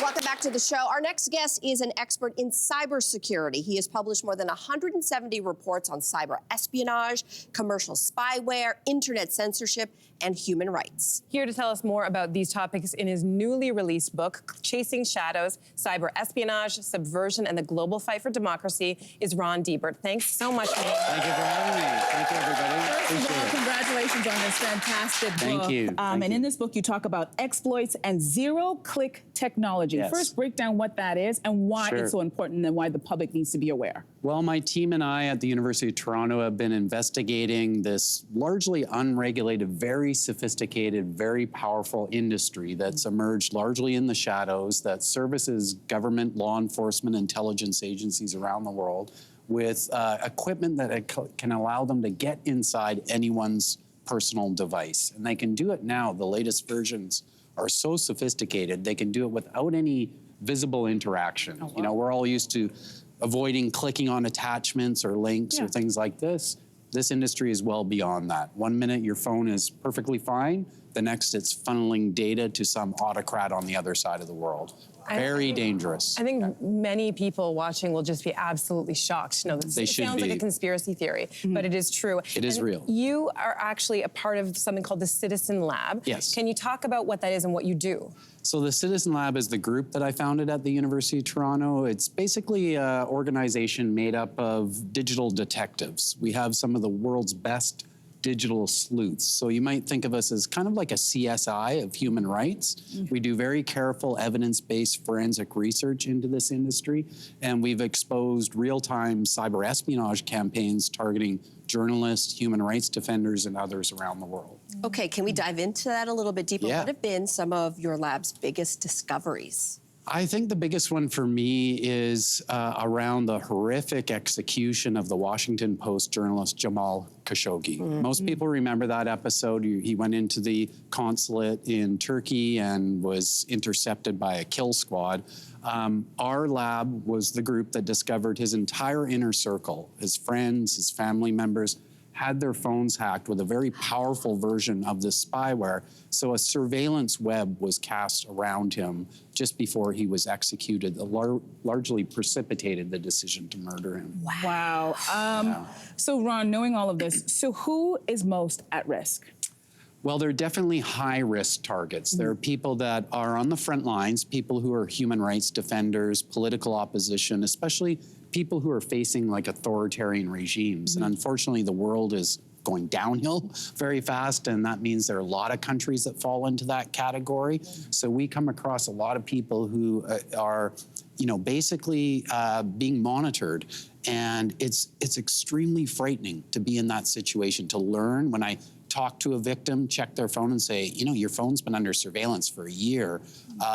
Welcome back to the show. Our next guest is an expert in cybersecurity. He has published more than 170 reports on cyber espionage, commercial spyware, internet censorship, and human rights. Here to tell us more about these topics in his newly released book, Chasing Shadows, Cyber Espionage, Subversion, and the Global Fight for Democracy, is Ron Deibert. Thanks so much, man. Thank you for having me. Thank you, everybody. First of all, congratulations on this fantastic book. Thank you. And in this book, you talk about exploits and zero-click technology. Yes. First, break down what that is and why it's so important and why the public needs to be aware. Well, my team and I at the University of Toronto have been investigating this largely unregulated, very sophisticated, very powerful industry that's emerged largely in the shadows that services government, law enforcement, intelligence agencies around the world with equipment that can allow them to get inside anyone's personal device. And they can do it now. The latest versions are so sophisticated, they can do it without any visible interaction. Oh, wow. You know, we're all used to avoiding clicking on attachments or links or things like this. This industry is well beyond that. 1 minute your phone is perfectly fine, the next it's funneling data to some autocrat on the other side of the world. Very dangerous. I think many people watching will just be absolutely shocked to know that it sounds like a conspiracy theory, but it is true. It is real. You are actually a part of something called the Citizen Lab. Yes. Can you talk about what that is and what you do? So the Citizen Lab is the group that I founded at the University of Toronto. It's basically an organization made up of digital detectives. We have some of the world's best digital sleuths. So you might think of us as kind of like a CSI of human rights. We do very careful evidence-based forensic research into this industry, and we've exposed real-time cyber espionage campaigns targeting journalists, human rights defenders, and others around the world. Okay, can we dive into that a little bit deeper? Yeah. What have been some of your lab's biggest discoveries? I think the biggest one for me is around the horrific execution of the Washington Post journalist Jamal Khashoggi. Most people remember that episode. He went into the consulate in Turkey and was intercepted by a kill squad. Our lab was the group that discovered his entire inner circle, his friends, his family members, had their phones hacked with a very powerful version of this spyware. So a surveillance web was cast around him just before he was executed, that largely precipitated the decision to murder him. Wow. So Ron, knowing all of this, so who is most at risk? Well, there are definitely high-risk targets. There are people that are on the front lines, people who are human rights defenders, political opposition, especially people who are facing like authoritarian regimes. And unfortunately, the world is going downhill very fast, and that means there are a lot of countries that fall into that category. So we come across a lot of people who are, you know, basically being monitored. And it's extremely frightening to be in that situation, to learn when I talk to a victim, check their phone and say, you know, your phone's been under surveillance for a year.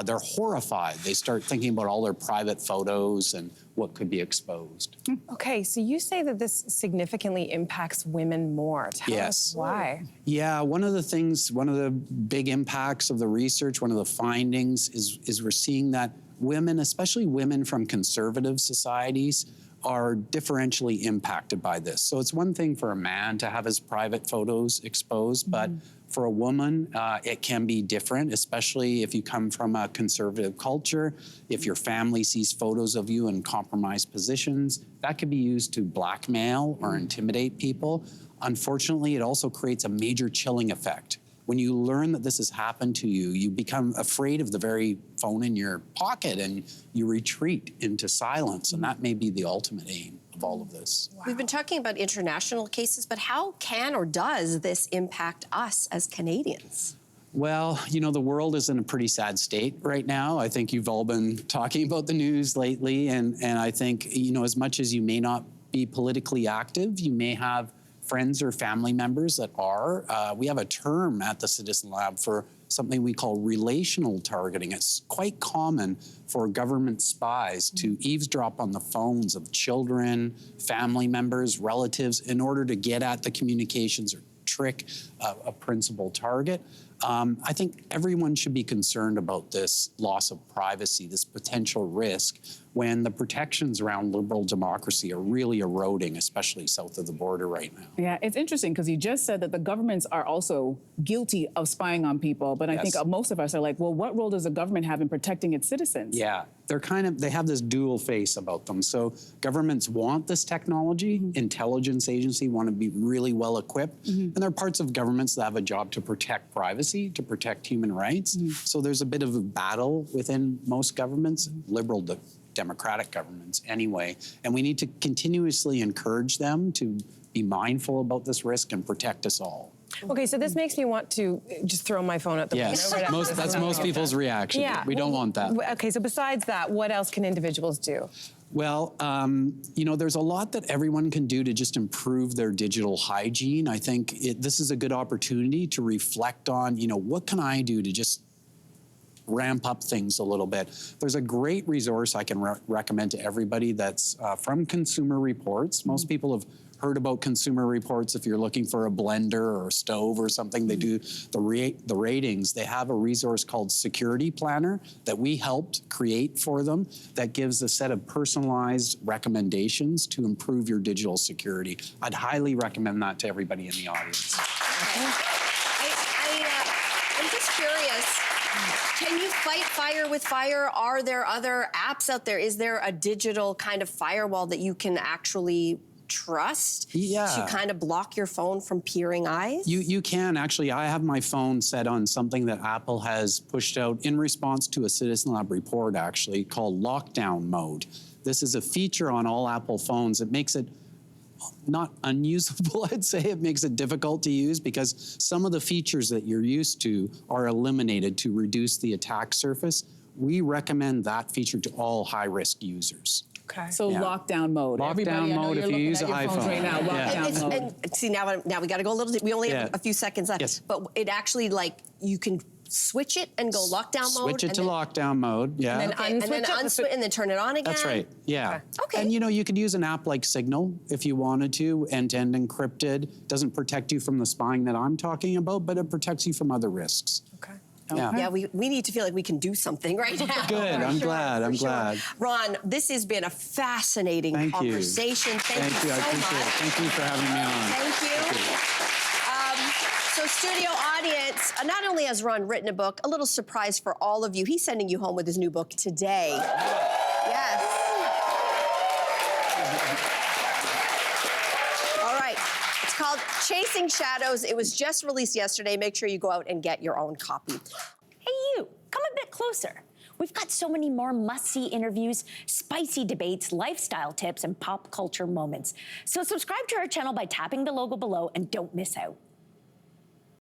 They're horrified. They start thinking about all their private photos and what could be exposed. Okay, so you say that this significantly impacts women more. Tell us why. Yeah, one of the big impacts of the research, one of the findings is we're seeing that women, especially women from conservative societies, are differentially impacted by this. So it's one thing for a man to have his private photos exposed, but for a woman, it can be different, especially if you come from a conservative culture, if your family sees photos of you in compromised positions, that could be used to blackmail or intimidate people. Unfortunately, it also creates a major chilling effect. When you learn that this has happened to you, you become afraid of the very phone in your pocket and you retreat into silence. And that may be the ultimate aim of all of this. Wow. We've been talking about international cases, but how can or does this impact us as Canadians? Well, you know, the world is in a pretty sad state right now. I think you've all been talking about the news lately. And I think, you know, as much as you may not be politically active, you may have friends or family members that are. We have a term at the Citizen Lab for something we call relational targeting. It's quite common for government spies to eavesdrop on the phones of children, family members, relatives in order to get at the communications or trick a principal target. I think everyone should be concerned about this loss of privacy, this potential risk, when the protections around liberal democracy are really eroding, especially south of the border right now. Yeah, it's interesting because you just said that the governments are also guilty of spying on people, but I think most of us are like, well, what role does the government have in protecting its citizens? Yeah, they have this dual face about them. So governments want this technology, intelligence agencies want to be really well equipped, and there are parts of governments that have a job to protect privacy, to protect human rights. So there's a bit of a battle within most governments, liberal democratic governments anyway, and we need to continuously encourage them to be mindful about this risk and protect us all. Okay, so this makes me want to just throw my phone at the Yes, window. that's most people's reaction. Yeah. We don't want that. Okay, so besides that, what else can individuals do? Well, you know, there's a lot that everyone can do to just improve their digital hygiene. I think this is a good opportunity to reflect on, you know, what can I do to just ramp up things a little bit. There's a great resource I can recommend to everybody that's from Consumer Reports. Most people have heard about Consumer Reports. If you're looking for a blender or a stove or something, they do the ratings. They have a resource called Security Planner that we helped create for them that gives a set of personalized recommendations to improve your digital security. I'd highly recommend that to everybody in the audience. I'm just curious. Can you fight fire with fire? Are there other apps out there? Is there a digital kind of firewall that you can actually trust to kind of block your phone from peering eyes? You can actually. I have my phone set on something that Apple has pushed out in response to a Citizen Lab report actually called lockdown mode. This is a feature on all Apple phones. It makes it not unusable, I'd say. It makes it difficult to use because some of the features that you're used to are eliminated to reduce the attack surface. We recommend that feature to all high-risk users. Okay. So lockdown mode. Lockdown mode if you use an iPhone. Right now, lockdown mode. And see, now we got to go a little. We only have a few seconds left. Yes. But it actually, like, you can switch it and go lockdown mode. Switch it to lockdown mode, yeah. And then unswitch and then turn it on again. That's right, yeah. Okay. And you know, you could use an app like Signal if you wanted to, end-to-end encrypted. Doesn't protect you from the spying that I'm talking about, but it protects you from other risks. Okay. Yeah, we need to feel like we can do something right now. Good, I'm glad. Ron, this has been a fascinating conversation. Thank you so I appreciate much. it. Thank you for having me on. Thank you. So studio audience, not only has Ron written a book, a little surprise for all of you, he's sending you home with his new book today. Yes. All right. It's called Chasing Shadows. It was just released yesterday. Make sure you go out and get your own copy. Hey, you, come a bit closer. We've got so many more must-see interviews, spicy debates, lifestyle tips, and pop culture moments. So subscribe to our channel by tapping the logo below and don't miss out.